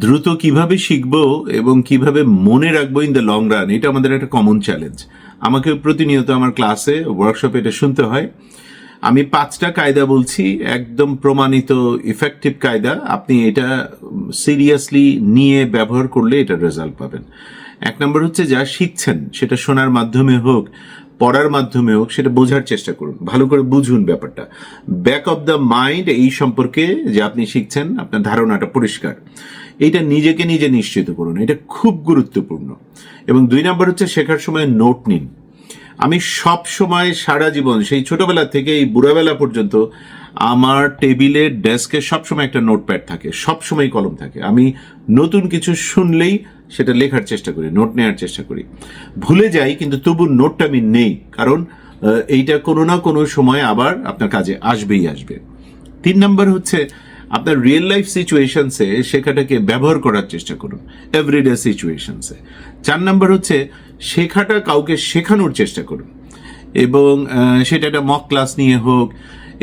দ্রুত কিভাবে শিখবো এবং কিভাবে মনে রাখবো ইন দ্য লং রান, এটা আমাদের একটা কমন চ্যালেঞ্জ। আমাকে প্রতিনিয়ত আমার ক্লাসে ওয়ার্কশপে এটা শুনতে হয়। আমি 5টা কায়দা বলছি, একদম প্রমাণিত ইফেক্টিভ কায়দা। আপনি এটা সিরিয়াসলি নিয়ে ব্যবহার করলে এটার রেজাল্ট পাবেন। 1 নম্বর হচ্ছে, যা শিখছেন সেটা শোনার মাধ্যমে হোক, পড়ার মাধ্যমে হোক, সেটা বোঝার চেষ্টা করুন, ভালো করে বুঝুন ব্যাপারটা। ব্যাক অফ দ্য মাইন্ড এই সম্পর্কে যে আপনি শিখছেন, আপনার ধারণাটা পরিষ্কার। এইটা নিজেকে নিজে নিশ্চিত করুন, এটা খুব গুরুত্বপূর্ণ। এবং 2 নম্বর হচ্ছে, শেখার সময় নোট নিন। আমি সব সময় সারা জীবন, সেই ছোটবেলা থেকে এই বুড়াবেলা পর্যন্ত, আমার টেবিলে ডেস্কে সবসময় একটা নোটপ্যাড থাকে, সবসময় কলম থাকে। আমি নতুন কিছু শুনলেই সেটা লেখার চেষ্টা করি, নোট নেওয়ার চেষ্টা করি। ভুলে যাই, কিন্তু তবু নোটটা আমি নেই, কারণ এইটা কোনো না কোনো সময় আবার আপনার কাজে আসবেই আসবে। 3 নম্বর হচ্ছে, আপনার রিয়েল লাইফ সিচুয়েশনসে শেখাটাকে ব্যবহার করার চেষ্টা করুন, এভরিডে সিচুয়েশনসে। 4 নম্বর হচ্ছে, শেখাটা কাউকে শেখানোর চেষ্টা করুন, এবং সেটা একটা মক ক্লাস নিয়ে হোক।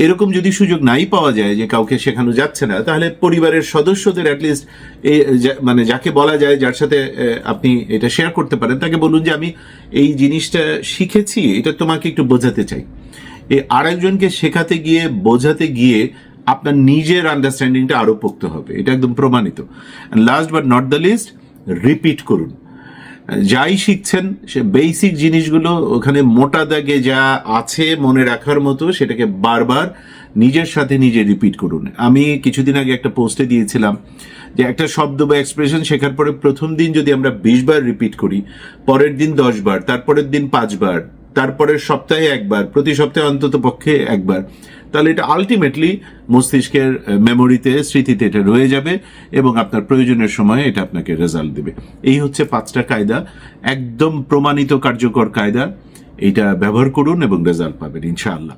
এরকম যদি সুযোগ নাই পাওয়া যায় যে কাউকে শেখানো যাচ্ছে না, তাহলে পরিবারের সদস্যদের অ্যাটলিস্ট মানে যাকে বলা যায়, যার সাথে আপনি এটা শেয়ার করতে পারেন, তাকে বলুন যে আমি এই জিনিসটা শিখেছি, এটা তোমাকে একটু বোঝাতে চাই। এই আরেকজনকে শেখাতে গিয়ে, বোঝাতে গিয়ে আপনার নিজের আন্ডারস্ট্যান্ডিংটা আরো পোক্ত হবে, এটা একদম প্রমাণিত। Last but not the least, repeat করুন। যাই শিখছেন সে বেসিক জিনিসগুলো ওখানে মোটা দাগে যা আছে মনে রাখার মতো, সেটাকে বারবার নিজের সাথে নিজে রিপিট করুন। আমি কিছুদিন আগে একটা পোস্টে দিয়েছিলাম যে একটা শব্দ বা এক্সপ্রেশন শেখার পরে প্রথম দিন যদি আমরা 20 বার রিপিট করি, পরের দিন 10 বার, তারপরের দিন 5 বার, তারপরের সপ্তাহে 1 বার, প্রতি সপ্তাহে অন্তত পক্ষে 1 বার, তাহলে এটা আলটিমেটলি মস্তিষ্কের মেমোরিতে, স্মৃতিতে এটা রয়ে যাবে এবং আপনার প্রয়োজনের সময় এটা আপনাকে রেজাল্ট দেবে। এই হচ্ছে 5টা কায়দা, একদম প্রমাণিত কার্যকর কায়দা। এইটা ব্যবহার করুন এবং রেজাল্ট পাবেন ইনশাআল্লাহ।